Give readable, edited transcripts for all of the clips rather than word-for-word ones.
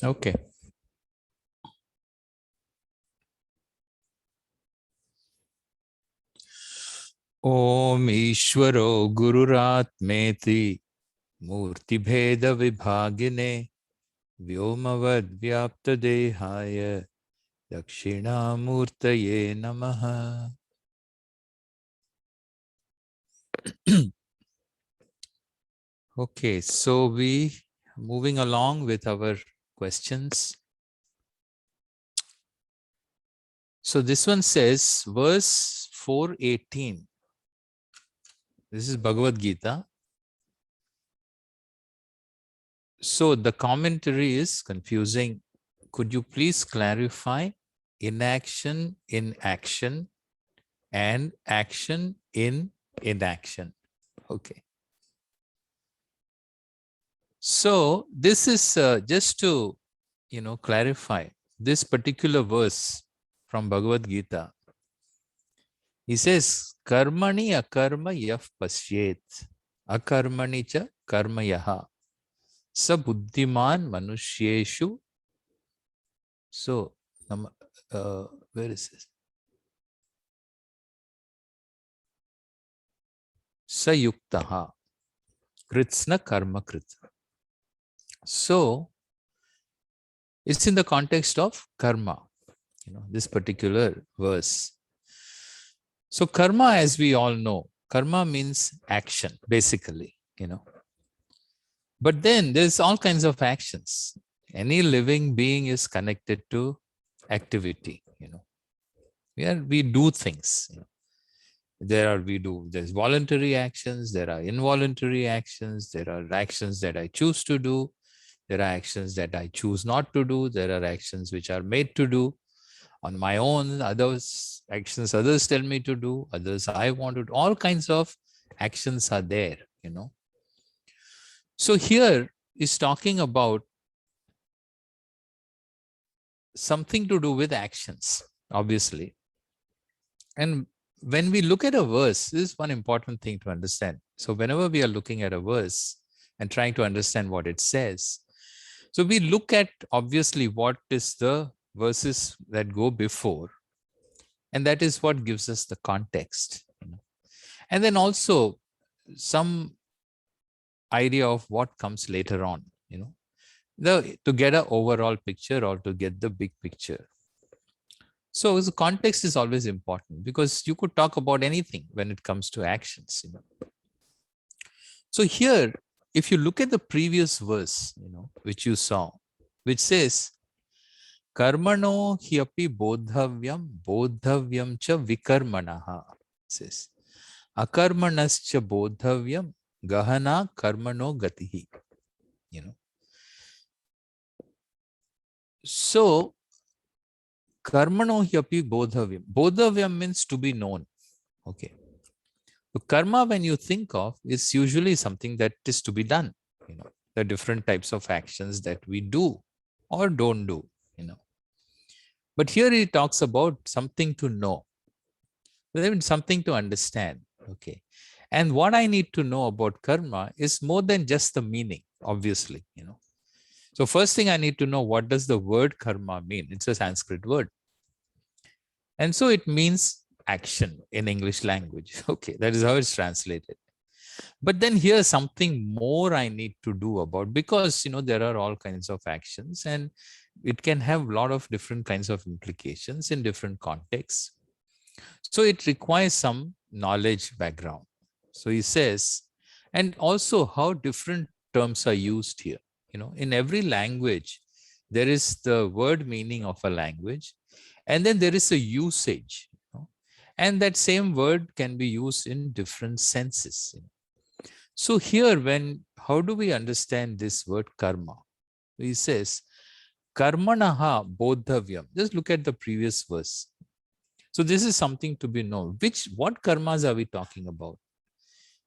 Okay. Om Ishvaro Gururatmeti Murtibheda Vibhagine Vyomavad Vyapta Dehaya Dakshinamurtaye Namaha. Okay, so we moving along with our questions. So this one says, verse 418. This is Bhagavad Gita. So the commentary is confusing. Could you please clarify inaction in action and action in inaction? Okay. So this is just to, clarify this particular verse from Bhagavad Gita. He says, Karmani akarma yaf pasyet, akarmani cha karma yaha, sa buddhiman manushyeshu. So, where is this? Sayuktaha, kritsna karma krita. So, it's in the context of karma, this particular verse. So karma, as we all know, karma means action, basically, But then there's all kinds of actions. Any living being is connected to activity, we do things. There's voluntary actions, there are involuntary actions, there are actions that I choose to do, there are actions that I choose not to do, there are actions which are made to do on my own, actions others tell me to do, others I want to do, all kinds of actions are there, So here is talking about something to do with actions, obviously. And when we look at a verse, this is one important thing to understand. So whenever we are looking at a verse and trying to understand what it says, so we look at obviously what is the verses that go before, and that is what gives us the context. And then also some idea of what comes later on, to get an overall picture or to get the big picture. So the context is always important because you could talk about anything when it comes to actions. So here, if you look at the previous verse, which you saw, which says, Karmano hyapi bodhavyam cha vikarmanaha, says, Akarmanascha bodhavyam gahana karmano gatihi. So, karmano hyapi bodhavyam. Bodhavyam means to be known. Okay. So karma, when you think of, is usually something that is to be done. The different types of actions that we do or don't do. But here he talks about something to know, something to understand. Okay. And what I need to know about karma is more than just the meaning, obviously. So first thing I need to know, what does the word karma mean? It's a Sanskrit word. And so it means action in English language. Okay, that is how it's translated. But then here's something more I need to do about, because there are all kinds of actions and it can have a lot of different kinds of implications in different contexts. So it requires some knowledge background. So he says, and also how different terms are used here. In every language, there is the word meaning of a language, and then there is a usage. And that same word can be used in different senses. So here, how do we understand this word karma? He says, karmanaha bodhavyam. Just look at the previous verse. So this is something to be known. What karmas are we talking about?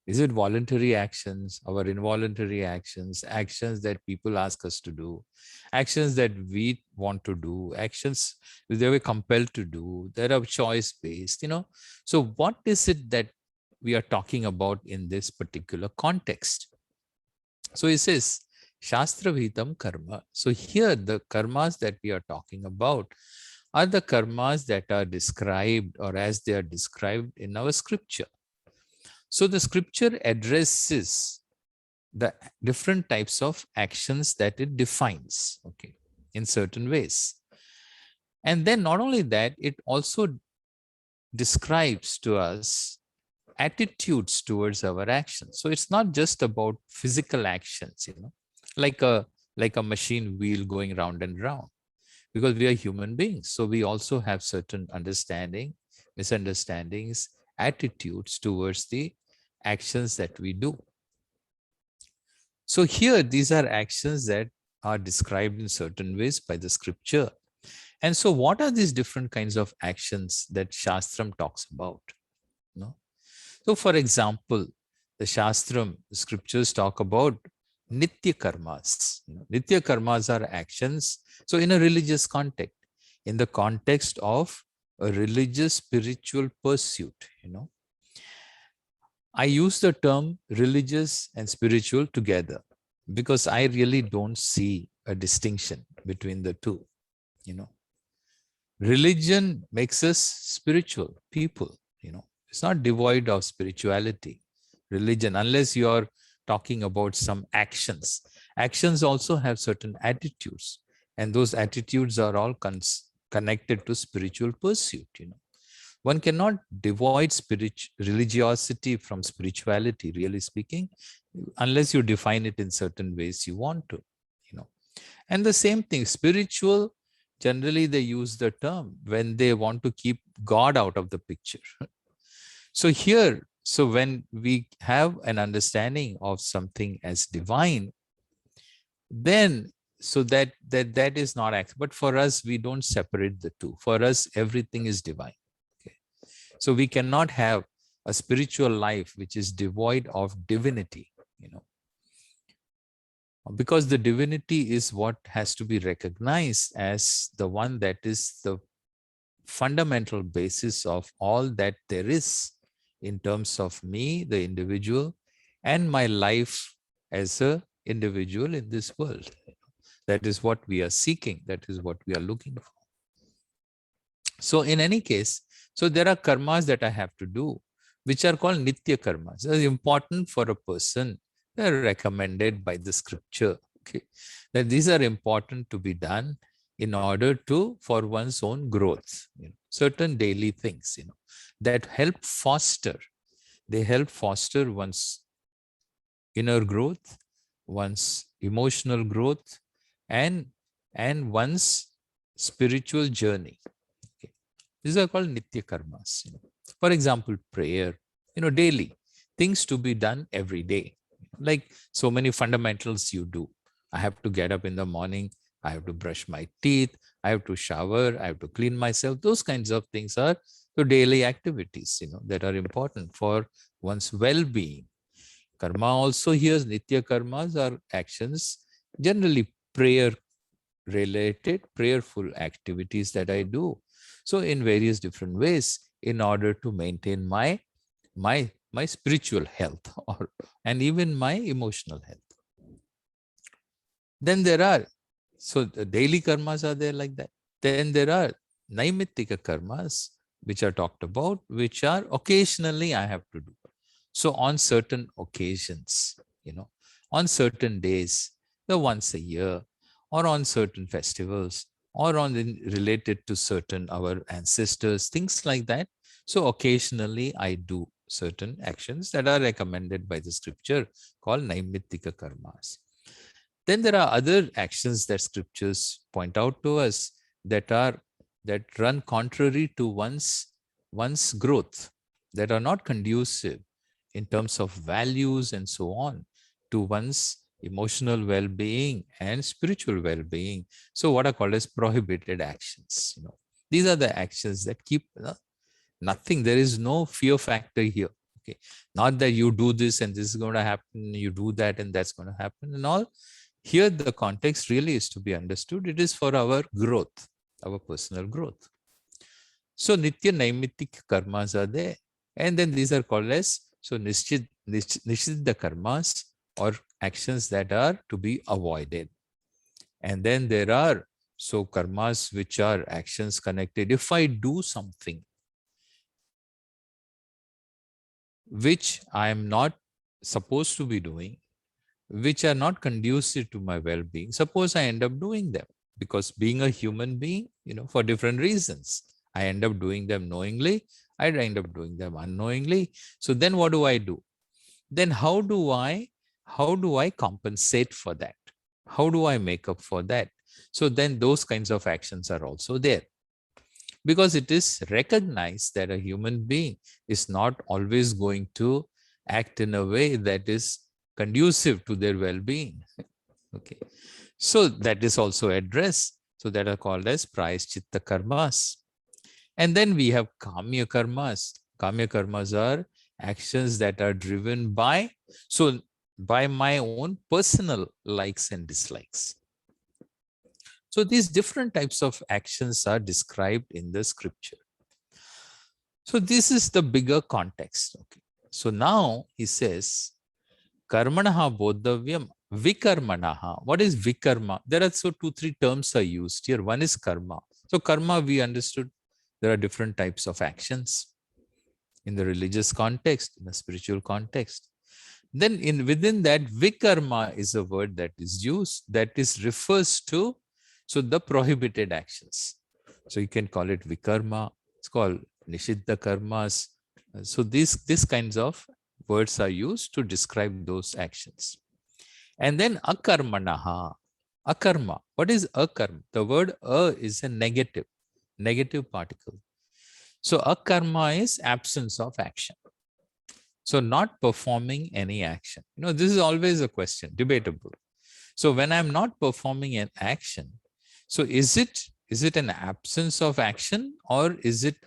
Is it voluntary actions, our involuntary actions, actions that people ask us to do, actions that we want to do, actions that we're compelled to do, that are choice-based, So what is it that we are talking about in this particular context? So he says, Shastra Vitam karma. So here the karmas that we are talking about are the karmas that are described or as they are described in our scripture. So the scripture addresses the different types of actions that it defines, okay, in certain ways. And then not only that, it also describes to us attitudes towards our actions. So it's not just about physical actions, like a machine wheel going round and round, because we are human beings. So we also have certain understanding, misunderstandings, attitudes towards the actions that we do. So here, these are actions that are described in certain ways by the scripture. And so what are these different kinds of actions that Shastram talks about? No? So for example, the Shastram, the scriptures talk about Nitya karmas. Nitya karmas are actions. So in a religious context, in the context of a religious spiritual pursuit, I use the term religious and spiritual together because I really don't see a distinction between the two. Religion makes us spiritual people. It's not devoid of spirituality. Religion, unless you are talking about some actions. Actions also have certain attitudes, and those attitudes are all connected to spiritual pursuit. One cannot divide religiosity from spirituality, really speaking, unless you define it in certain ways you want to. And the same thing, spiritual, generally they use the term when they want to keep God out of the picture. So here, so when we have an understanding of something as divine, then so that is not act. But for us, we don't separate the two. For us, everything is divine. Okay. So we cannot have a spiritual life which is devoid of divinity, because the divinity is what has to be recognized as the one that is the fundamental basis of all that there is in terms of me, the individual, and my life as a individual in this world. That is what we are seeking. That is what we are looking for. So in any case, so there are karmas that I have to do, which are called nitya karmas. It is important for a person. They are recommended by the scripture. Okay, that these are important to be done in order to for one's own growth. Certain daily things, that help foster. They help foster one's inner growth, one's emotional growth, and one's spiritual journey. Okay. These are called nitya karmas. For example, prayer, daily things to be done every day. Like so many fundamentals you do. I have to get up in the morning. I have to brush my teeth. I have to shower. I have to clean myself. Those kinds of things are the daily activities, that are important for one's well-being. Karma also here, nitya karmas are actions, generally prayer related, prayerful activities that I do. So in various different ways in order to maintain my spiritual health and even my emotional health. Then there are, so the daily karmas are there like that. Then there are naimittika karmas, which are talked about, which are occasionally I have to do. So on certain occasions, on certain days, the once a year, or on certain festivals, or related to certain our ancestors, things like that. So occasionally I do certain actions that are recommended by the scripture called naimittika karmas. Then there are other actions that scriptures point out to us that run contrary to one's growth, that are not conducive in terms of values and so on to one's emotional well-being and spiritual well-being. So what are called as prohibited actions. These are the actions that keep nothing. There is no fear factor here. Okay, not that you do this and this is going to happen, you do that and that's going to happen and all. Here, the context really is to be understood. It is for our growth, our personal growth. So, Nitya Naimittik karmas are there. And then thise are called as, so Nishiddha karmas, or actions that are to be avoided. And then there are karmas which are actions connected. If I do something which I am not supposed to be doing, which are not conducive to my well-being, suppose I end up doing them, because being a human being, for different reasons, I end up doing them knowingly, I end up doing them unknowingly. So then what do I do? Then how do I compensate for that? How do I make up for that? So then those kinds of actions are also there, because it is recognized that a human being is not always going to act in a way that is conducive to their well-being. Okay, so that is also addressed. So that are called as prayaschitta karmas. And then we have kamya karmas. Kamya karmas are actions that are driven by my own personal likes and dislikes. So these different types of actions are described in the scripture. So this is the bigger context. Okay. So now he says, karmanaha bodhavyam vikarmanaha. What is vikarma? There are 2-3 terms are used here. One is karma. So karma, we understood there are different types of actions in the religious context, in the spiritual context. Then within that, vikarma is a word that is used that refers to the prohibited actions. So you can call it vikarma. It's called nishiddha karmas. So these kinds of words are used to describe those actions. And then akarmanaha. Akarma. What is akarma? The word is a negative particle. So akarma is absence of action. So not performing any action. This is always a question, debatable. So when I'm not performing an action, so is it an absence of action, or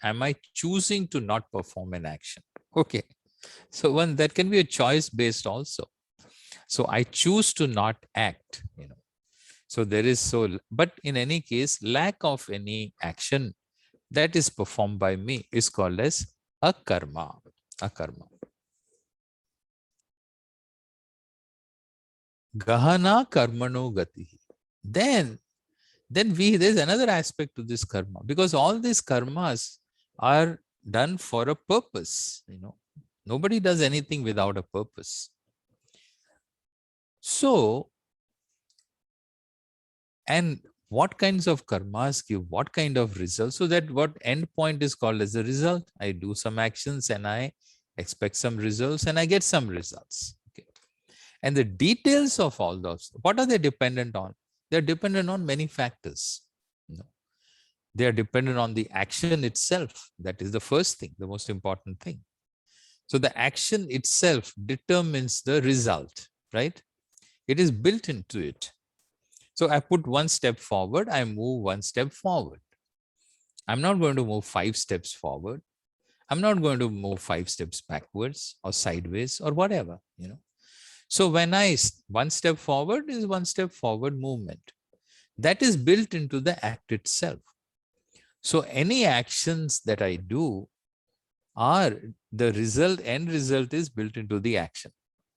am I choosing to not perform an action? Okay. So that can be a choice based also. So I choose to not act, So there is but in any case, lack of any action that is performed by me is called as akarma. Akarma. Gahana karmano gati. Then there's another aspect to this karma, because all these karmas are done for a purpose. Nobody does anything without a purpose. So, and what kinds of karmas give what kind of results, so that what end point is called as a result. I do some actions and I expect some results and I get some results. Okay. And the details of all those, what are they dependent on? They're dependent on many factors. They are dependent on the action itself. That is the first thing, the most important thing. So the action itself determines the result, right? It is built into it. So I put one step forward, I move one step forward. I'm not going to move 5 steps forward. I'm not going to move 5 steps backwards or sideways or whatever, So when one step forward is one step forward movement. That is built into the act itself. So any actions that I do are the end result is built into the action.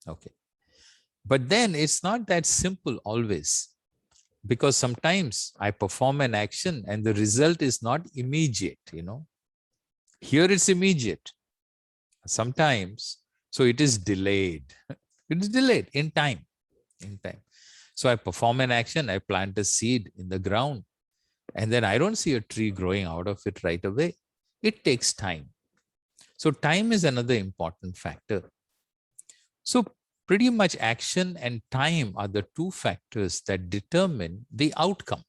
Okay. But then it's not that simple always, because sometimes I perform an action and the result is not immediate, Here it's immediate. Sometimes, so it is delayed. It is delayed in time. So I perform an action, I plant a seed in the ground, and then I don't see a tree growing out of it right away. It takes time. So time is another important factor. So pretty much action and time are the 2 factors that determine the outcome.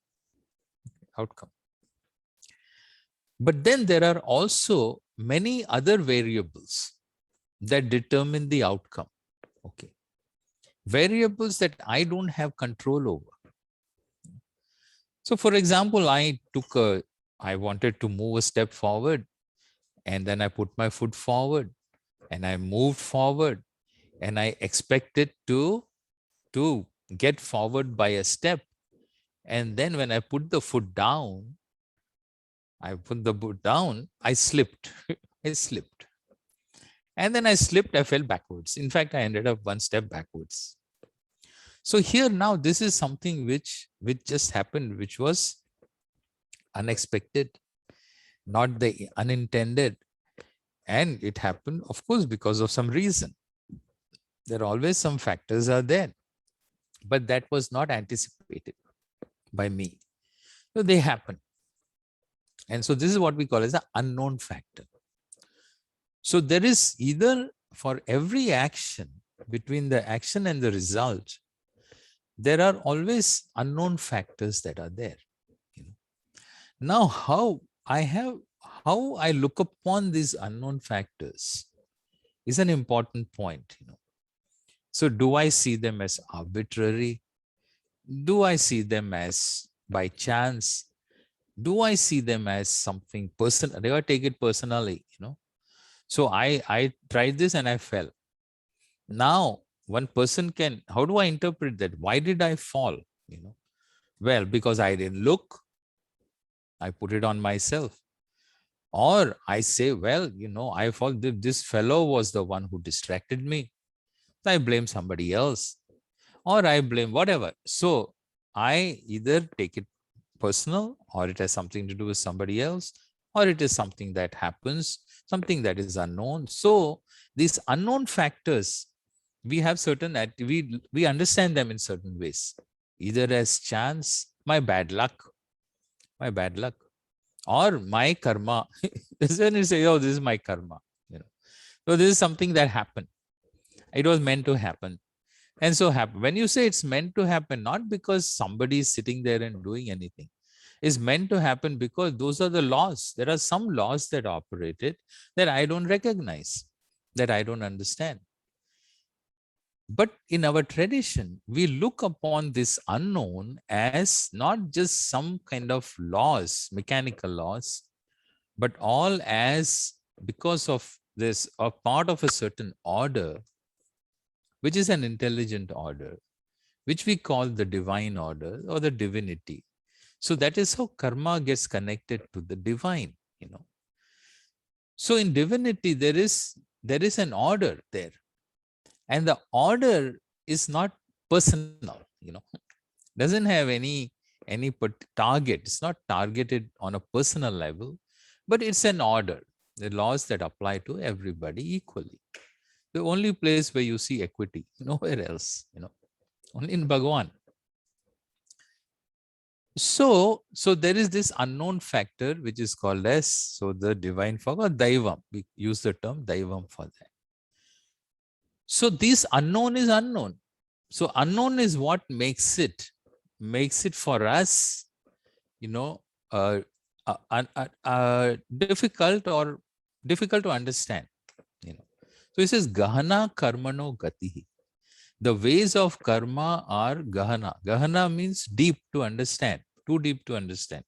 But then there are also many other variables that determine the outcome. Okay. Variables that I don't have control over. So for example, I wanted to move a step forward, and then I put my foot forward and I moved forward, and I expected to get forward by a step. And then when I put the foot down, I slipped. I slipped. And then I slipped, I fell backwards. In fact, I ended up one step backwards. So here now, this is something which just happened, which was unexpected, not the unintended. And it happened, of course, because of some reason. There are always some factors are there, but that was not anticipated by me. So they happen. And so this is what we call as the unknown factor. So there is either, for every action, between the action and the result, there are always unknown factors that are there. Now, how I look upon these unknown factors is an important point. So do I see them as arbitrary? Do I see them as by chance? Do I see them as something personal? Do I take it personally? So I tried this and I fell. Now, one person can, how do I interpret that? Why did I fall? Well, because I didn't look. I put it on myself. Or I say, well, I fall. This fellow was the one who distracted me. I blame somebody else, or I blame whatever. So I either take it personal, or it has something to do with somebody else, or it is something that happens, something that is unknown. So these unknown factors, we have certain, we understand them in certain ways, either as chance, my bad luck, or my karma. This is when you say, oh, this is my karma. So this is something that happened. It was meant to happen. And so when you say it's meant to happen, not because somebody is sitting there and doing anything, it's meant to happen because those are the laws. There are some laws that operated that I don't recognize, that I don't understand. But in our tradition, we look upon this unknown as not just some kind of laws, mechanical laws, but all as, because of this, a part of a certain order, which is an intelligent order, which we call the divine order or the divinity. So that is how karma gets connected to the divine. So in divinity, there is an order there, and the order is not personal. Doesn't have any target. It's not targeted on a personal level, but it's an order. The laws that apply to everybody equally. The only place where you see equity, nowhere else. Only in Bhagwan. So there is this unknown factor which is called as, so the divine form, or Daivam. We use the term Daivam for that. So this unknown is unknown. So unknown is what makes it for us, difficult to understand. So it says Gahana Karmano Gatihi. The ways of karma are Gahana. Gahana means deep to understand, too deep to understand,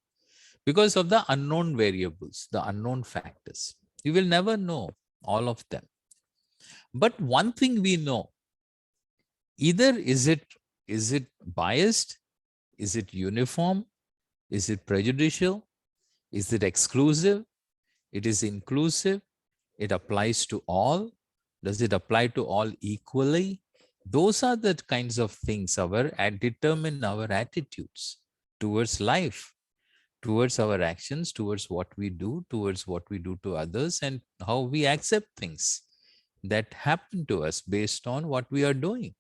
because of the unknown variables, the unknown factors. You will never know all of them. But one thing we know, either is it biased? Is it uniform? Is it prejudicial? Is it exclusive? It is inclusive. It applies to all. Does it apply to all equally? Those are the kinds of things determine our attitudes towards life, towards our actions, towards what we do, towards what we do to others, and how we accept things that happen to us based on what we are doing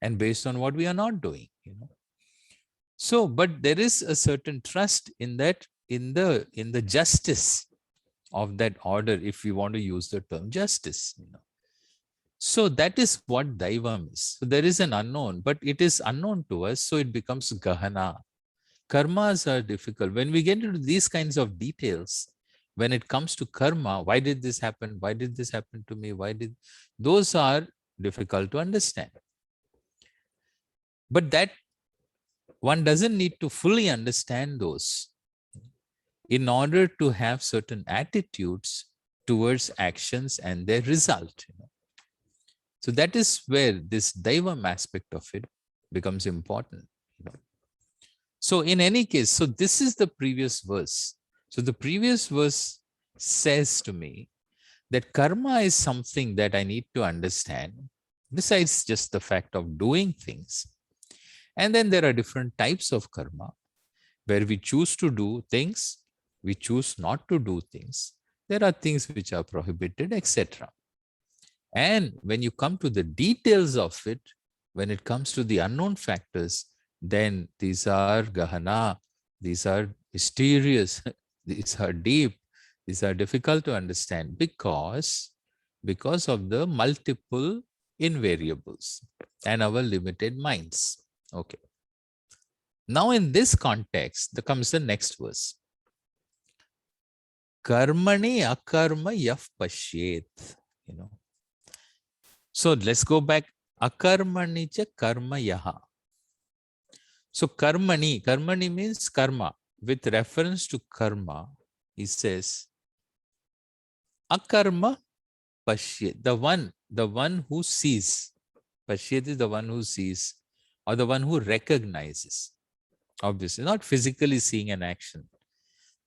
and based on what we are not doing. So, but there is a certain trust in that, in the justice of that order, if we want to use the term justice. So that is what Daivam is. So there is an unknown, but it is unknown to us, so it becomes Gahana. Karmas are difficult. When we get into these kinds of details, when it comes to karma, why did this happen? Why did this happen to me? Those are difficult to understand. But that one doesn't need to fully understand those in order to have certain attitudes towards actions and their result. So that is where this Daivam aspect of it becomes important. So in any case, so this is the previous verse. So the previous verse says to me that karma is something that I need to understand, besides just the fact of doing things. And then there are different types of karma where we choose to do things, we choose not to do things. There are things which are prohibited, etc. And when you come to the details of it, when it comes to the unknown factors, then these are gahana, these are mysterious, these are deep, these are difficult to understand because of the multiple invariables and our limited minds. Okay. Now in this context, there comes the next verse. Karmani akarma yaf pashyet. You know. So let's go back. Akarmani cha karma yaha. So karmani means karma. With reference to karma, he says, akarma pashyet, the one who sees. Pashyet is the one who sees or the one who recognizes. Obviously, not physically seeing an action.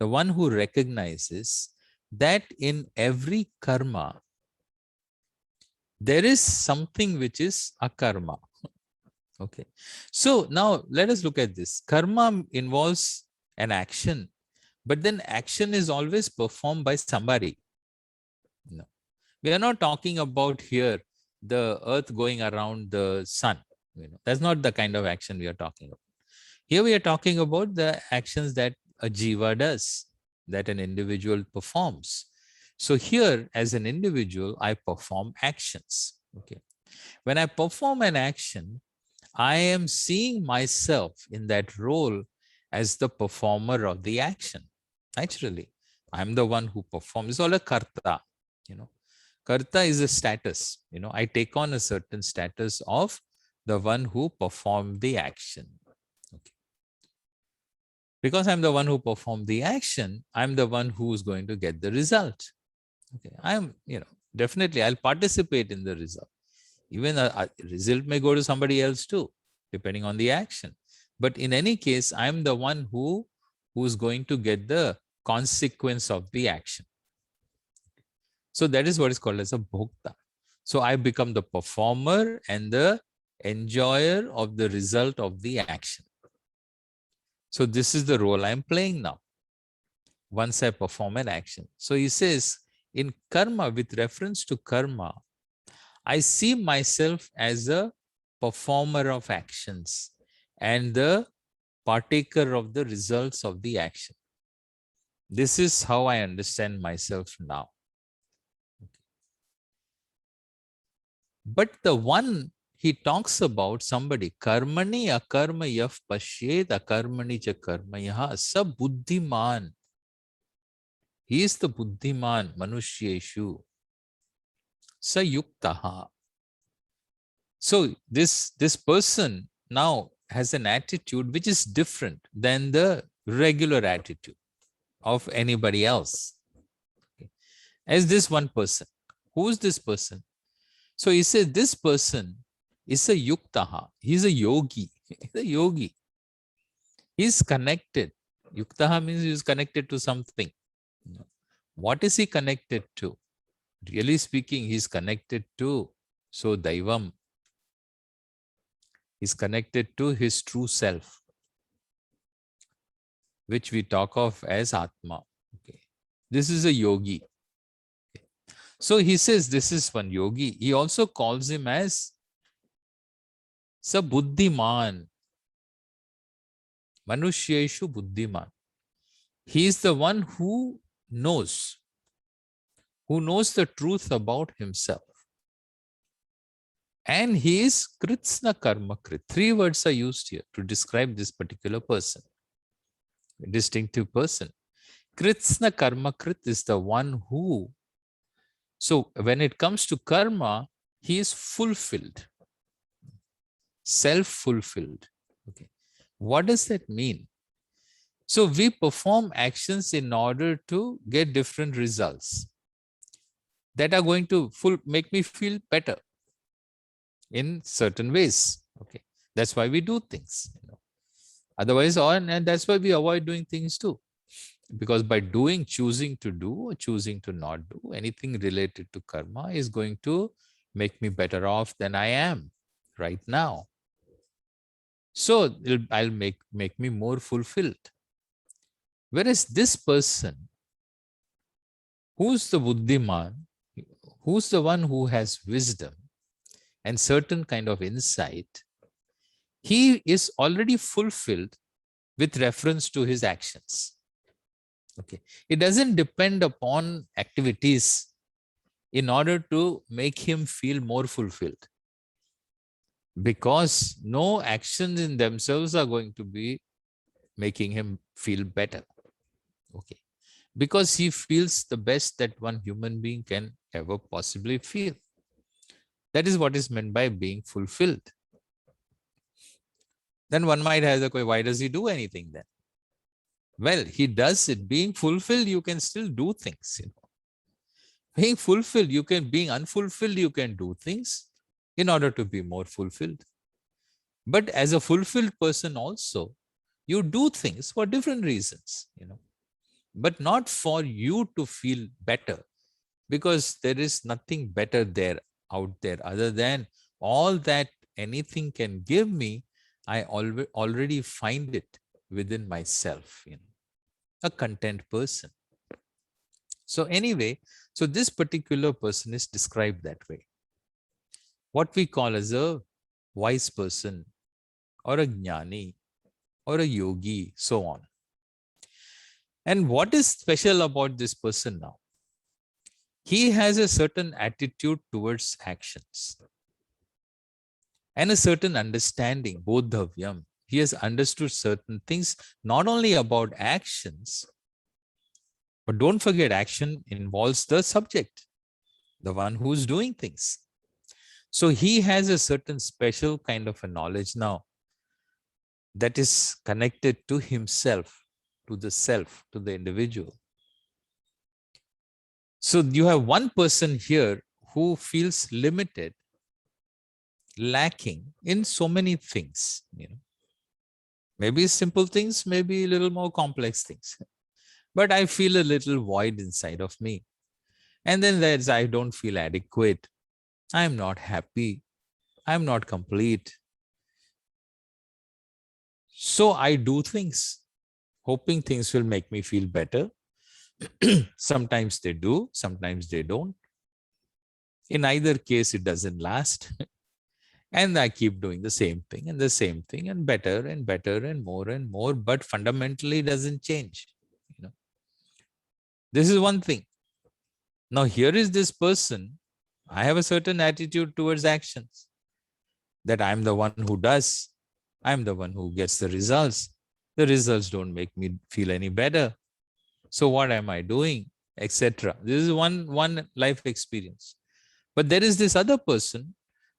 The one who recognizes that in every karma, there is something which is akarma. Okay. So now let us look at this. Karma involves an action, but then action is always performed by somebody. No. We are not talking about here the earth going around the sun. That's not the kind of action we are talking about. Here we are talking about the actions that a jiva does, that an individual performs. So here, as an individual, I perform actions. Okay. When I perform an action, I am seeing myself in that role as the performer of the action. Naturally, I'm the one who performs. It's all a karta. Karta is a status. I take on a certain status of the one who performed the action. Okay. Because I'm the one who performed the action, I'm the one who is going to get the result. Okay. Definitely I'll participate in the result. Even a result may go to somebody else too, depending on the action. But in any case, I'm the one who's going to get the consequence of the action. So that is what is called as a bhokta. So I become the performer and the enjoyer of the result of the action. So this is the role I'm playing now, once I perform an action. So he says, in karma, with reference to karma, I see myself as a performer of actions and the partaker of the results of the action. This is how I understand myself now. But the one he talks about, somebody, karmani akarma yaf pashyet akarmani cha karma yaha sa buddhiman. He is the buddhiman, manushyeshu, sa yuktaha. So this person now has an attitude which is different than the regular attitude of anybody else. Okay. As this one person. Who is this person? So he says this person is a yuktaha. He's a yogi. He's a yogi. He's connected. Yuktaha means he's connected to something. What is he connected to? Really speaking, he's connected to Daivam. He's connected to his true self, which we talk of as Atma. Okay. This is a yogi. Okay. So he says this is one yogi. He also calls him as Sa Buddhiman. Manushyeshu Buddhiman. He is the one who knows the truth about himself. And he is Kritsna Karma Krit. 3 words are used here to describe this particular person, a distinctive person. Kritsna Karma Krit is the one who, so when it comes to karma, he is fulfilled, self-fulfilled. Okay. What does that mean? So we perform actions in order to get different results that are going to make me feel better in certain ways. Okay, that's why we do things. Otherwise, and that's why we avoid doing things too. Because by choosing to do or choosing to not do anything related to karma is going to make me better off than I am right now. So I'll make me more fulfilled. Whereas this person, who's the Buddhiman, who's the one who has wisdom and certain kind of insight, he is already fulfilled with reference to his actions. Okay. It doesn't depend upon activities in order to make him feel more fulfilled, because no actions in themselves are going to be making him feel better. Okay. Because he feels the best that one human being can ever possibly feel. That is what is meant by being fulfilled. Then one might have the question, why does he do anything then? Well, he does it. Being fulfilled, you can still do things. Being fulfilled, being unfulfilled, you can do things in order to be more fulfilled. But as a fulfilled person also, you do things for different reasons, but not for you to feel better, because there is nothing better there out there other than all that anything can give me. I already find it within myself, a content person. So anyway, so this particular person is described that way. What we call as a wise person or a jnani or a yogi, so on. And what is special about this person now? He has a certain attitude towards actions and a certain understanding, bodhavyam. He has understood certain things, not only about actions, but don't forget, action involves the subject, the one who's doing things. So he has a certain special kind of a knowledge now that is connected to himself, to the self, to the individual. So you have one person here who feels limited, lacking in so many things, maybe simple things, maybe a little more complex things, but I feel a little void inside of me. And then there's, I don't feel adequate. I'm not happy. I'm not complete. So I do things, hoping things will make me feel better. Sometimes they do, sometimes they don't. In either case, it doesn't last. And I keep doing the same thing and the same thing and better and more, but fundamentally it doesn't change. This is one thing. Now here is this person. I have a certain attitude towards actions, that I'm the one who does. I'm the one who gets the results. The results don't make me feel any better. So what am I doing, etc. This is one life experience. But there is this other person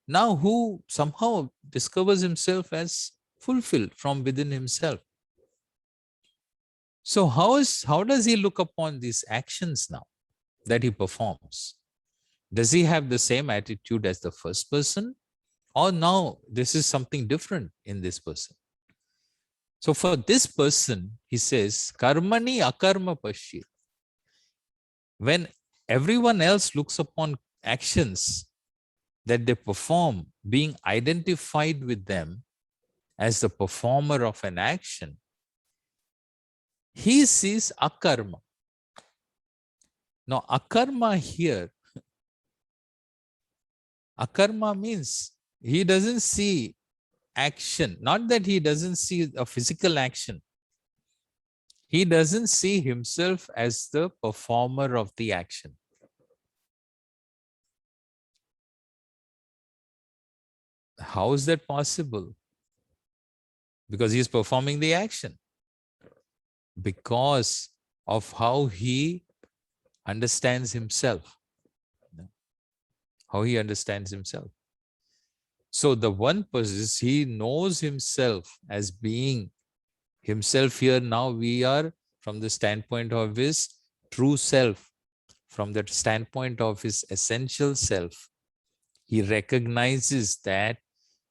now who somehow discovers himself as fulfilled from within himself. So how does he look upon these actions now that he performs? Does he have the same attitude as the first person? Or now this is something different in this person? So for this person, he says, karmani akarma pashya. When everyone else looks upon actions that they perform, being identified with them as the performer of an action, he sees akarma. Now, akarma here, akarma means he doesn't see action, not that he doesn't see a physical action. He doesn't see himself as the performer of the action. How is that possible? Because he is performing the action. Because of how he understands himself. How he understands himself. So the one person, he knows himself as being himself. Here now we are from the standpoint of his true self, from the standpoint of his essential self. He recognizes that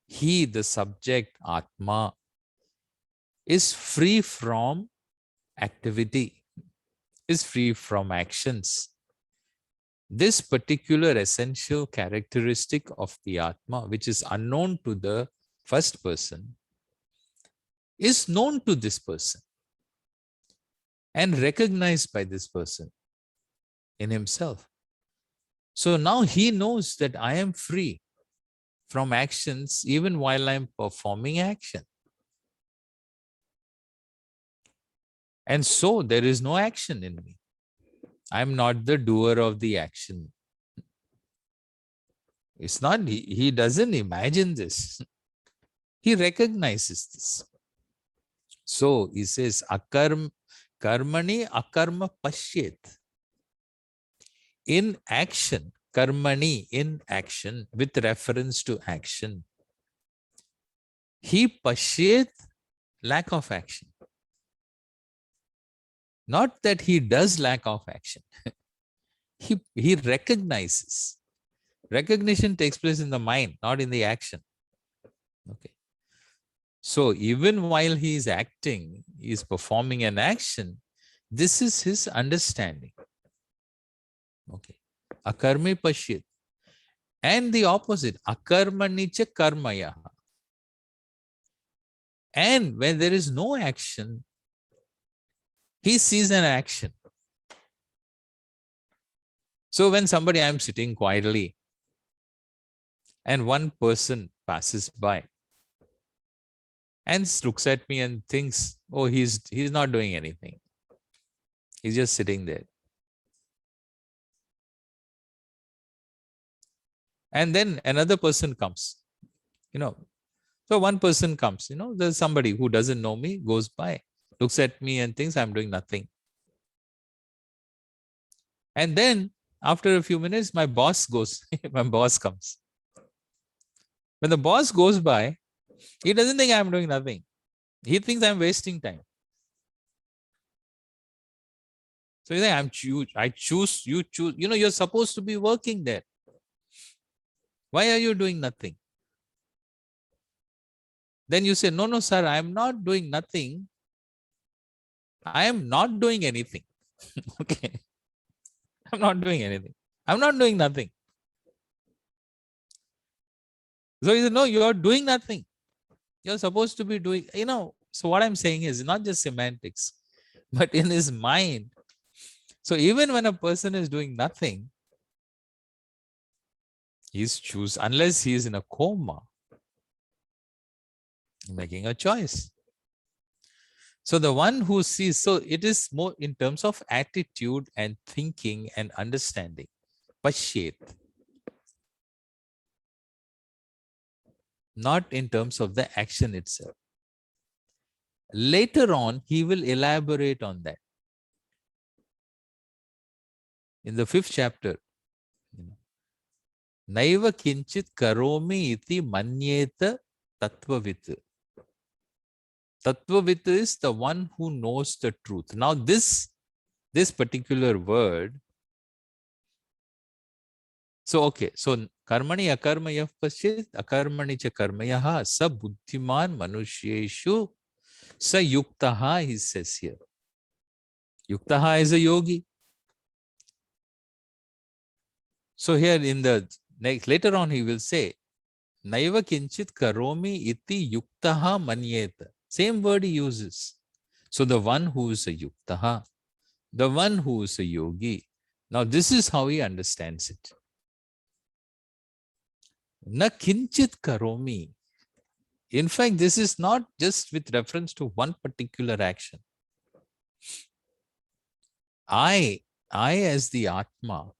he, the subject, Atma, is free from activity, is free from actions. This particular essential characteristic of the Atma, which is unknown to the first person, is known to this person and recognized by this person in himself. So now he knows that I am free from actions even while I'm performing action. And so there is no action in me. I'm not the doer of the action. It's not, he doesn't imagine this. He recognizes this. So he says, karmani akarma pashyet. In action, karmani, in action, with reference to action, he pashyet lack of action. Not that he does lack of action. He recognizes. Recognition takes place in the mind, not in the action. Okay. So even while he is acting, he is performing an action, this is his understanding. Okay. Akarmi pashyet. And the opposite, akarmanicha karmaya. And when there is no action, he sees an action. So when somebody, I'm sitting quietly, and one person passes by and looks at me and thinks, oh, he's not doing anything. He's just sitting there. And then another person comes, So one person comes, there's somebody who doesn't know me, goes by, looks at me and thinks I'm doing nothing. And then after a few minutes, my boss comes. When the boss goes by, he doesn't think I'm doing nothing. He thinks I'm wasting time. So you say, I choose, you choose. You're supposed to be working there. Why are you doing nothing? Then you say, no, sir, I'm not doing nothing. I am not doing anything. Okay. I'm not doing anything. I'm not doing nothing. So he said, no, you're doing nothing. You're supposed to be doing, so what I'm saying is not just semantics, but in his mind. So even when a person is doing nothing, he's unless he is in a coma, making a choice. So the one who sees, so it is more in terms of attitude and thinking and understanding. Pashyet. Not in terms of the action itself. Later on, he will elaborate on that. In the 5th chapter, Naiva kinchit karomi iti manyeta tattvavit. Tattvavit is the one who knows the truth. Now this particular word, so karmani akarmaya paschit akarmani cha karmayaha sa buddhiman manushyeshu sa yuktaha, he says here. Yuktaha is a yogi. So here in the next, later on he will say, Naiva kinchit karomi iti yuktaha manyeta. Same word he uses. So the one who is a yuktaha, the one who is a yogi. Now this is how he understands it. Na kinchit karomi. In fact, this is not just with reference to one particular action. I as the Atma,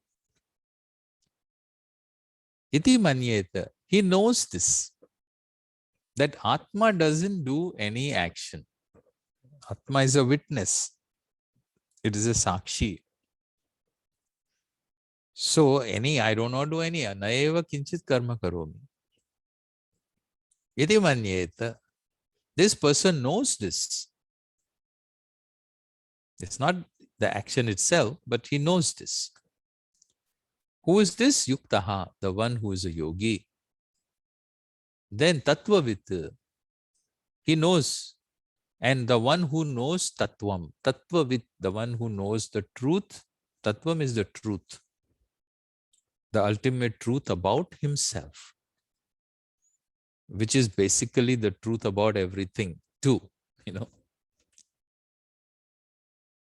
iti manyeta, he knows this, that Atma doesn't do any action. Atma is a witness. It is a sakshi. So I do not do any, naeva kinchit karma karomi. Iti manyeta. This person knows this. It's not the action itself, but he knows this. Who is this? Yuktaha, the one who is a yogi. Then tattvavit, he knows. And the one who knows tattvam, tattvavit, the one who knows the truth. Tattvam is the truth, the ultimate truth about himself, which is basically the truth about everything too. you know.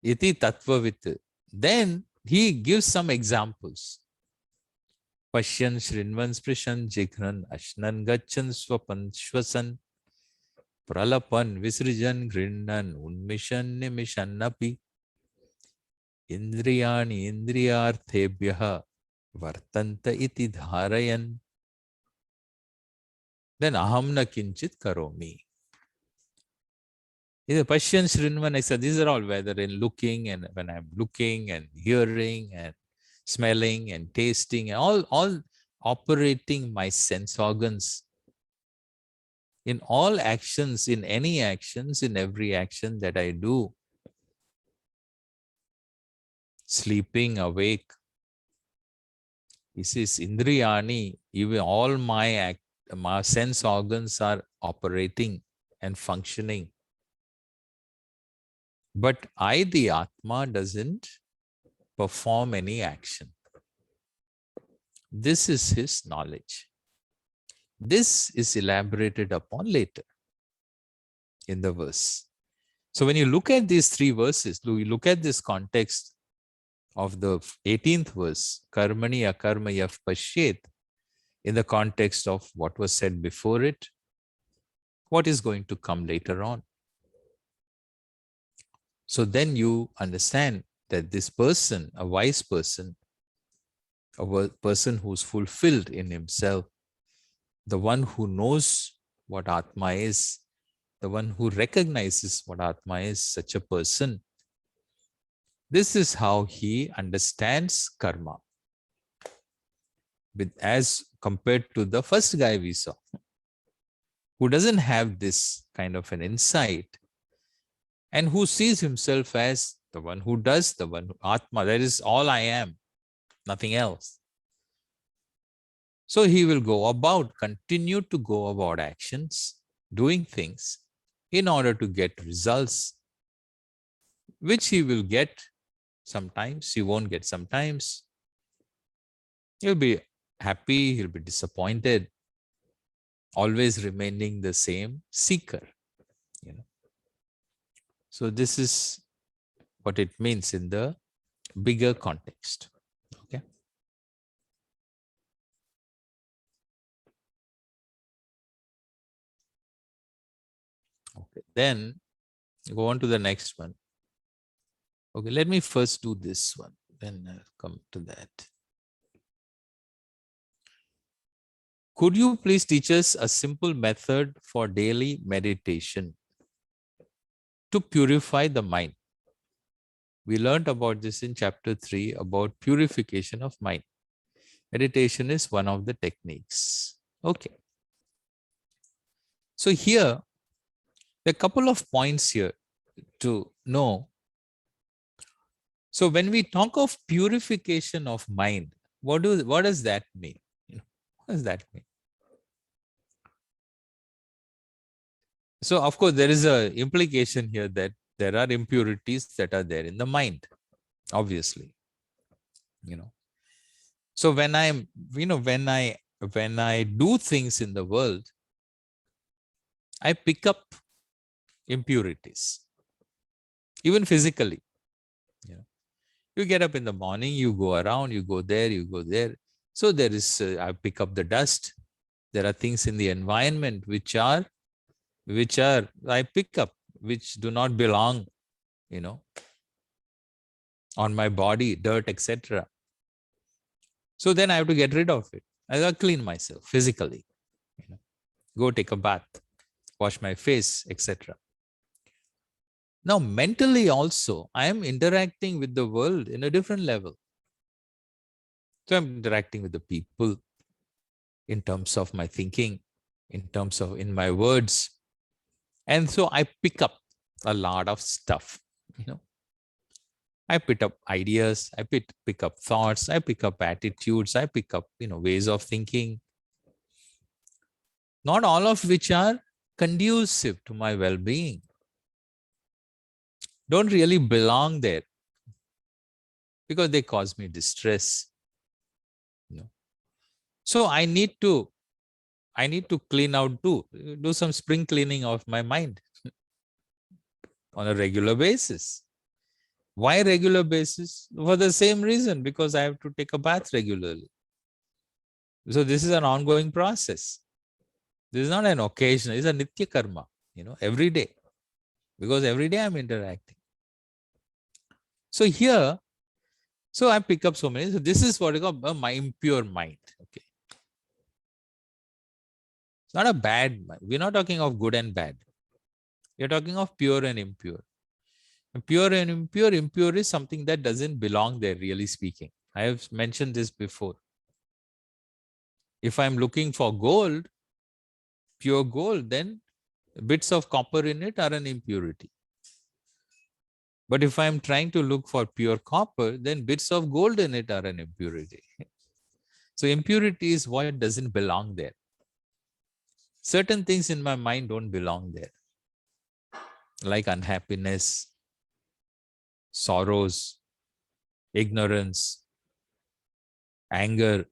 Iti tattvavit. Then he gives some examples. Pashyan, Shrinvan, Sprishan, Jighran, Ashnan, Gachan, Swapan, Shwasan, Pralapan, Visrijan, Grinnan, Unmishan, Nimishan, Napi, Indriyani, Indriyarthebhyaha, Vartanta iti dharayan. Then aham na kinchit karomi. Either Pashyan, Shrinvan, I said, these are all whether in looking and when I'm looking and hearing and smelling and tasting, and all operating my sense organs. In all actions, in any actions, in every action that I do, sleeping, awake, he says, Indriyani, even all my sense organs are operating and functioning. But I, the Atma, doesn't perform any action. This is his knowledge. This is elaborated upon later in the verse. So when you look at these three verses, you look at this context of the 18th verse, Karmani Akarma Yav Pashyet, in the context of what was said before it, what is going to come later on. So then you understand that this person, a wise person, a person who's fulfilled in himself, the one who knows what Atma is, the one who recognizes what Atma is, such a person, this is how he understands karma. As compared to the first guy we saw, who doesn't have this kind of an insight and who sees himself as the one who does, the one who, Atma, that is all I am, nothing else. So he will continue to go about actions, doing things in order to get results, which he will get sometimes, he won't get sometimes. He'll be happy, he'll be disappointed, always remaining the same seeker. So this is what it means in the bigger context. Okay. Okay. Then go on to the next one. Okay, let me first do this one, then I'll come to that. Could you please teach us a simple method for daily meditation to purify the mind? We learned about this in chapter 3 about purification of mind. Meditation is one of the techniques. Okay. So here, there are a couple of points here to know. So when we talk of purification of mind, what does that mean? What does that mean? So of course, there is a implication here that there are impurities that are there in the mind, obviously. So when I'm, when I do things in the world, I pick up impurities, even physically. You get up in the morning, you go around, you go there, you go there. So there is, I pick up the dust. There are things in the environment which I pick up, which do not belong, on my body, dirt, etc. So then I have to get rid of it. I got to clean myself physically, go take a bath, wash my face, etc. Now, mentally also, I am interacting with the world in a different level. So I'm interacting with the people in terms of my thinking, in terms of in my words. And so I pick up a lot of stuff, I pick up ideas, I pick up thoughts, I pick up attitudes, I pick up, ways of thinking. Not all of which are conducive to my well-being. Don't really belong there because they cause me distress. So I need to clean out too, do some spring cleaning of my mind. on a regular basis. Why regular basis? For the same reason, because I have to take a bath regularly. So this is an ongoing process. This is not an occasion, it's a nitya karma, every day. Because every day I'm interacting. So here, so I pick up so many. So this is what I call my impure mind. Okay. It's not a bad mind. We're not talking of good and bad. We're talking of pure and impure. And pure and impure is something that doesn't belong there, really speaking. I have mentioned this before. If I'm looking for gold, pure gold, then bits of copper in it are an impurity. But if I'm trying to look for pure copper, then bits of gold in it are an impurity. So impurity is what doesn't belong there. Certain things in my mind don't belong there, like unhappiness, sorrows, ignorance, anger.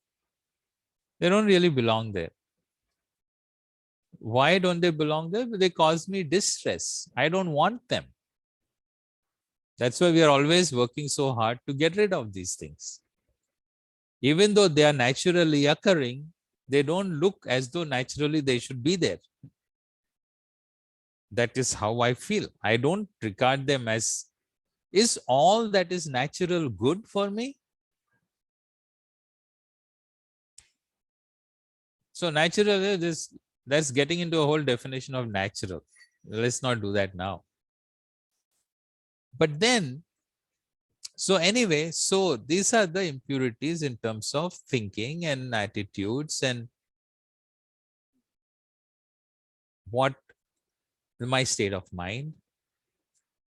They don't really belong there. Why don't they belong there? They cause me distress. I don't want them. That's why we are always working so hard to get rid of these things. Even though they are naturally occurring, they don't look as though naturally they should be there. That is how I feel. I don't regard them as, is all that is natural good for me? So natural, that's getting into a whole definition of natural. Let's not do that now. But then, so anyway, so these are the impurities in terms of thinking and attitudes and what my state of mind.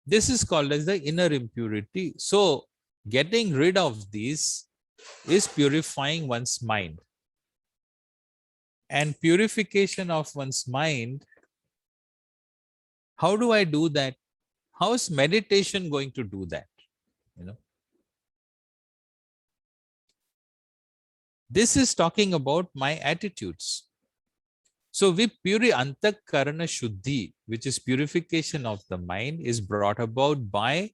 This is called as the inner impurity. So getting rid of these is purifying one's mind. And purification of one's mind, how do I do that? How is meditation going to do that? This is talking about my attitudes. So with antakarana shuddhi, which is purification of the mind, is brought about by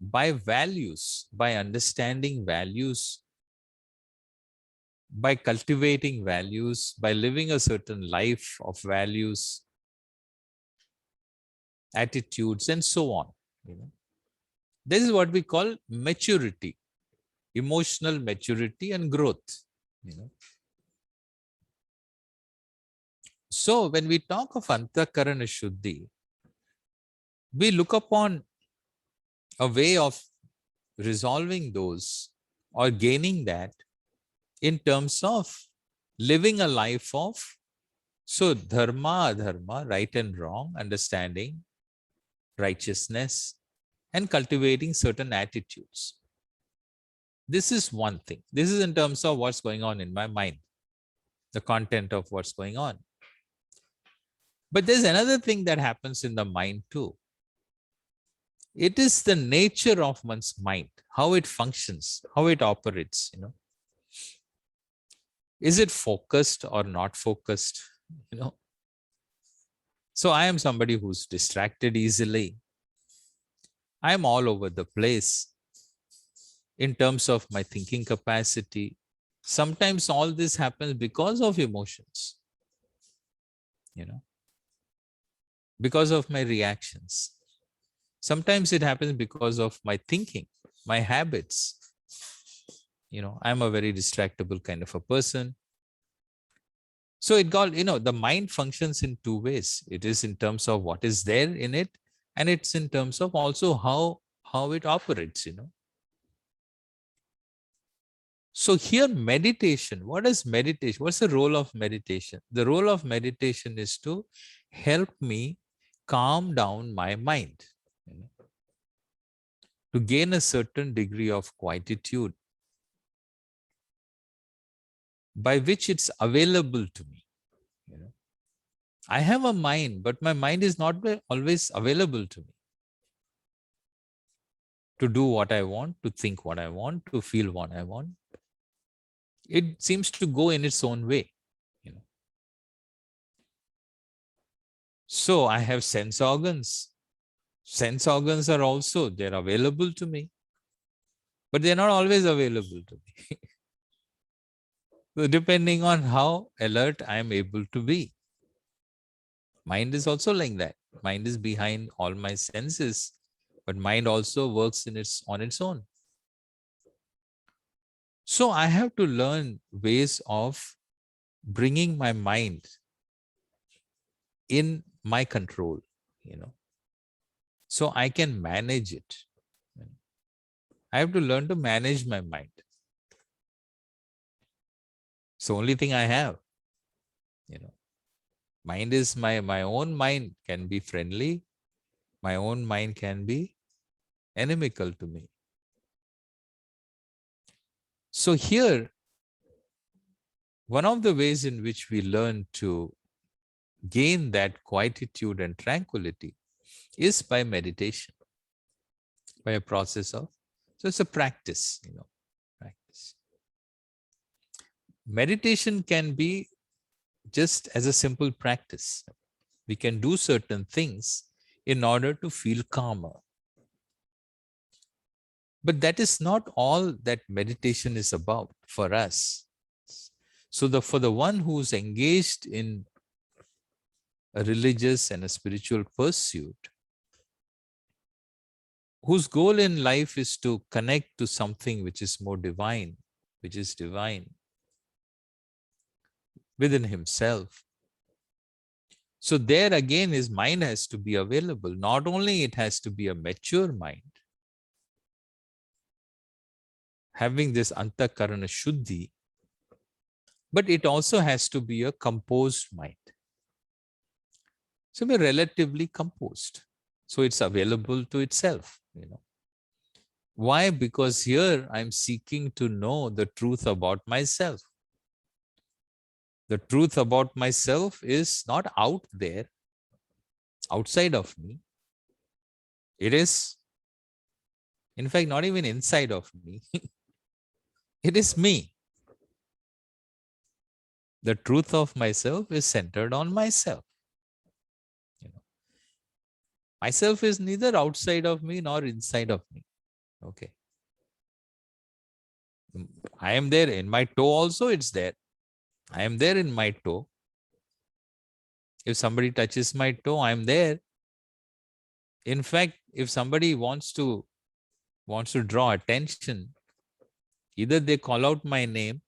values, by understanding values, by cultivating values, by living a certain life of values, attitudes, and so on. This is what we call maturity, emotional maturity and growth. So when we talk of antakarana shuddhi, we look upon a way of resolving those or gaining that in terms of living a life of, so dharma, adharma, right and wrong, understanding, righteousness, and cultivating certain attitudes. This is one thing. This is in terms of what's going on in my mind, the content of what's going on. But there's another thing that happens in the mind too. It is the nature of one's mind, how it functions, how it operates. Is it focused or not focused? So I am somebody who's distracted easily. I'm all over the place in terms of my thinking capacity. Sometimes all this happens because of emotions, because of my reactions. Sometimes it happens because of my thinking, my habits. I'm a very distractible kind of a person. So it got, the mind functions in two ways. It is in terms of what is there in it, and it's in terms of also how it operates, So here meditation, what is meditation? What's the role of meditation? The role of meditation is to help me calm down my mind, to gain a certain degree of quietude by which it's available to me. I have a mind, but my mind is not always available to me to do what I want, to think what I want, to feel what I want. It seems to go in its own way. So I have sense organs. Sense organs are also, they're available to me, but they're not always available to me. So depending on how alert I am able to be. Mind is also like that. Mind is behind all my senses, but mind also works on its own. So I have to learn ways of bringing my mind in my control, so I can manage it. I have to learn to manage my mind. It's the only thing I have. Mind is my own mind can be friendly. My own mind can be inimical to me. So here, one of the ways in which we learn to gain that quietude and tranquility is by meditation, by a process of, so it's a practice, practice. Meditation can be just as a simple practice. We can do certain things in order to feel calmer. But that is not all that meditation is about for us. So for the one who's engaged in a religious and a spiritual pursuit, whose goal in life is to connect to something which is more divine, which is divine within himself. So there again, his mind has to be available. Not only it has to be a mature mind, having this antakarana shuddhi, but it also has to be a composed mind. So we're relatively composed. So it's available to itself, Why? Because here I'm seeking to know the truth about myself. The truth about myself is not out there, outside of me. It is, in fact, not even inside of me. It is me. The truth of myself is centered on myself. Myself is neither outside of me nor inside of me. Okay. I am there in my toe also, it's there. I am there in my toe. If somebody touches my toe, I am there. In fact, if somebody wants to draw attention, either they call out my name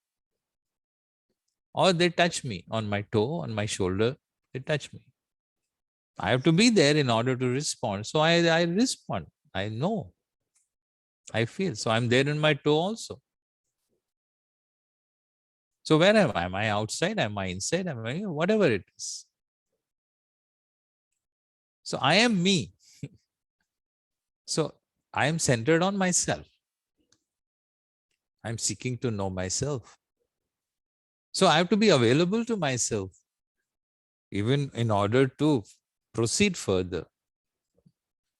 or they touch me on my toe, on my shoulder, they touch me. I have to be there in order to respond. So I respond. I know. I feel. So I'm there in my toe also. So where am I? Am I outside? Am I inside? Am I whatever it is? So I am me. So I am centered on myself. I'm seeking to know myself. So I have to be available to myself, even in order to proceed further.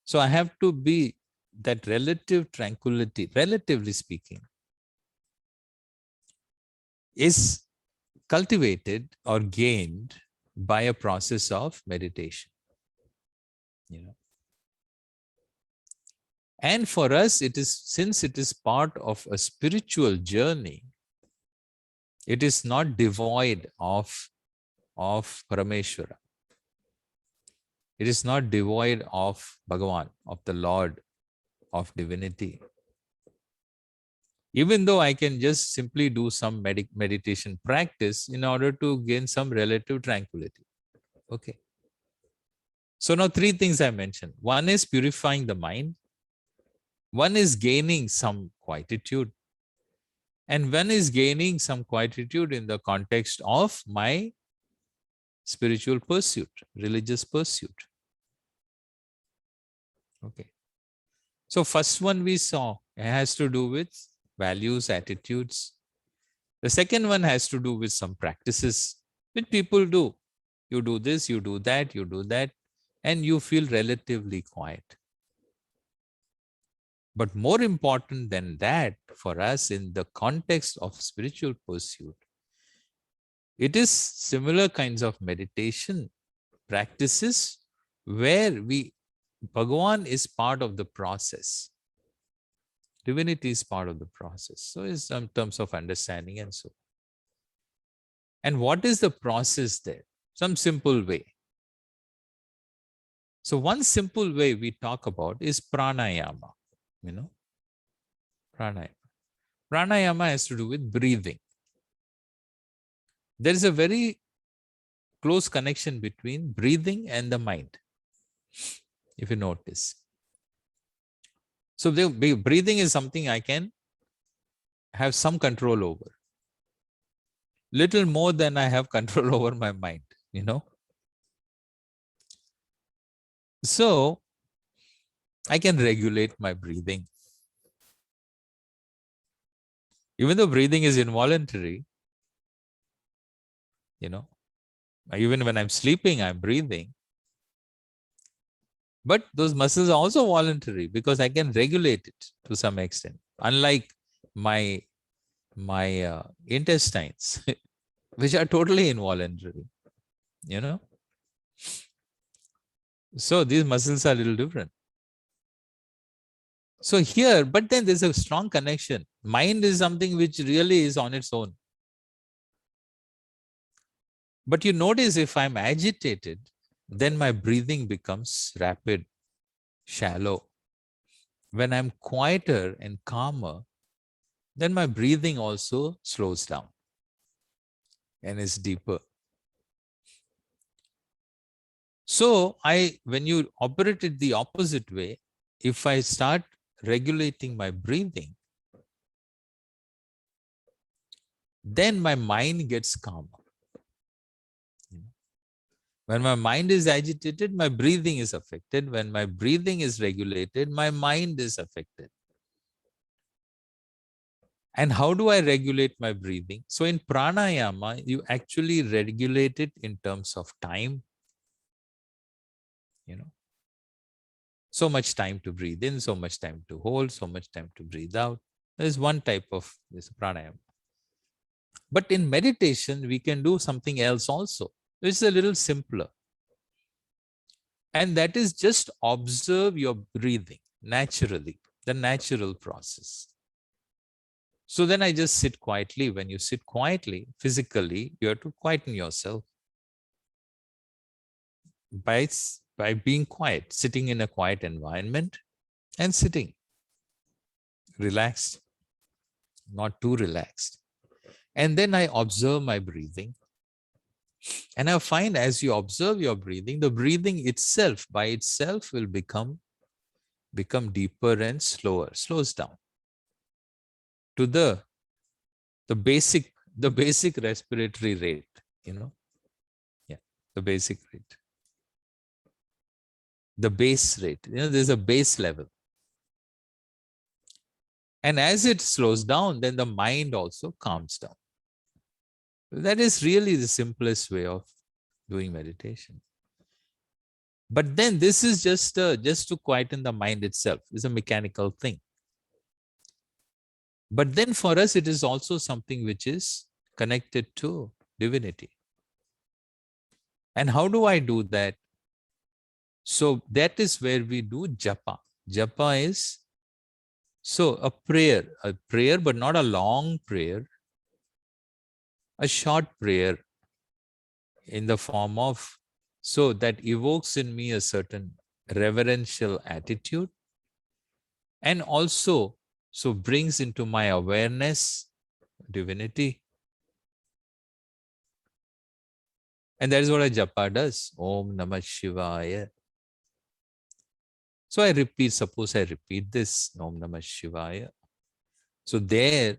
So I have to be that relative tranquility, relatively speaking, is cultivated or gained by a process of meditation. And for us, it is, since it is part of a spiritual journey, it is not devoid of Parameshwara. It is not devoid of Bhagavan, of the Lord, of divinity. Even though I can just simply do some meditation practice in order to gain some relative tranquility. Okay. So now 3 things I mentioned. One is purifying the mind. One is gaining some quietude. And one is gaining some quietude in the context of my spiritual pursuit, religious pursuit. Okay. So first one we saw, it has to do with values, attitudes. The second one has to do with some practices which people do. You do this, you do that, and you feel relatively quiet. But more important than that, for us in the context of spiritual pursuit, it is similar kinds of meditation practices where we Bhagavan is part of the process. Divinity is part of the process. So it's in terms of understanding and so. And what is the process there? Some simple way. So one simple way we talk about is pranayama, pranayama. Pranayama has to do with breathing. There is a very close connection between breathing and the mind, if you notice. So the breathing is something I can have some control over. Little more than I have control over my mind, So I can regulate my breathing. Even though breathing is involuntary, even when I'm sleeping, I'm breathing. But those muscles are also voluntary because I can regulate it to some extent. Unlike my intestines, which are totally involuntary, So these muscles are a little different. So here, but then there's a strong connection. Mind is something which really is on its own. But you notice if I'm agitated, then my breathing becomes rapid, shallow. When I'm quieter and calmer, then my breathing also slows down and is deeper. So when you operate it the opposite way, if I start regulating my breathing, then my mind gets calmer. When my mind is agitated, my breathing is affected. When my breathing is regulated, my mind is affected. And how do I regulate my breathing? So in pranayama, you actually regulate it in terms of time. So much time to breathe in, so much time to hold, so much time to breathe out. There's one type of this pranayama. But in meditation, we can do something else also, which is a little simpler. And that is just observe your breathing naturally, the natural process. So then I just sit quietly. When you sit quietly, physically, you have to quieten yourself by being quiet, sitting in a quiet environment and sitting relaxed, not too relaxed. And then I observe my breathing. And I find as you observe your breathing, the breathing itself by itself will become deeper and slows down to the basic respiratory rate, the basic rate, the base rate. There's a base level. And as it slows down, then the mind also calms down. That is really the simplest way of doing meditation. But then this is just to quieten the mind itself. It's a mechanical thing. But then for us, it is also something which is connected to divinity. And how do I do that? So that is where we do japa. Japa is a prayer, but not a long prayer, a short prayer in the form of, so that evokes in me a certain reverential attitude and also brings into my awareness divinity. And that is what a japa does. Om Namah Shivaya. So I repeat, suppose I repeat this, Om Namah Shivaya. So there,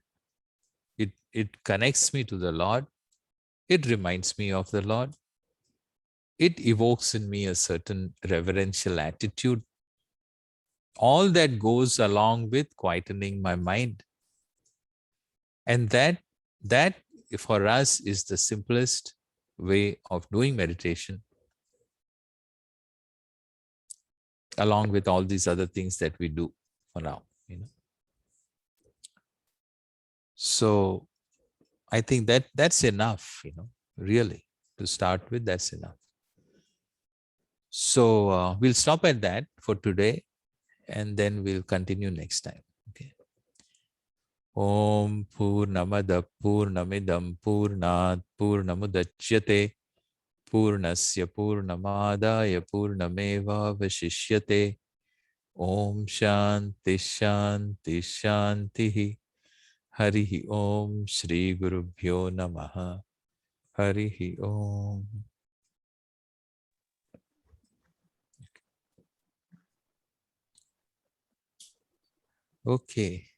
it connects me to the Lord. It reminds me of the Lord. It evokes in me a certain reverential attitude. All that goes along with quietening my mind. And that for us is the simplest way of doing meditation, along with all these other things that we do for now. So I think that's enough, really, to start with. That's enough. So we'll stop at that for today, and then we'll continue next time. Okay. Om Purnamada Purnamidam Purnat Purnamudachyate Purnasya Purnamadaya Purnameva Vashishyate. Om Shanti Shanti Shanti. Harihi Om Shri Gurubhyo Namaha. Harihi Om. Okay.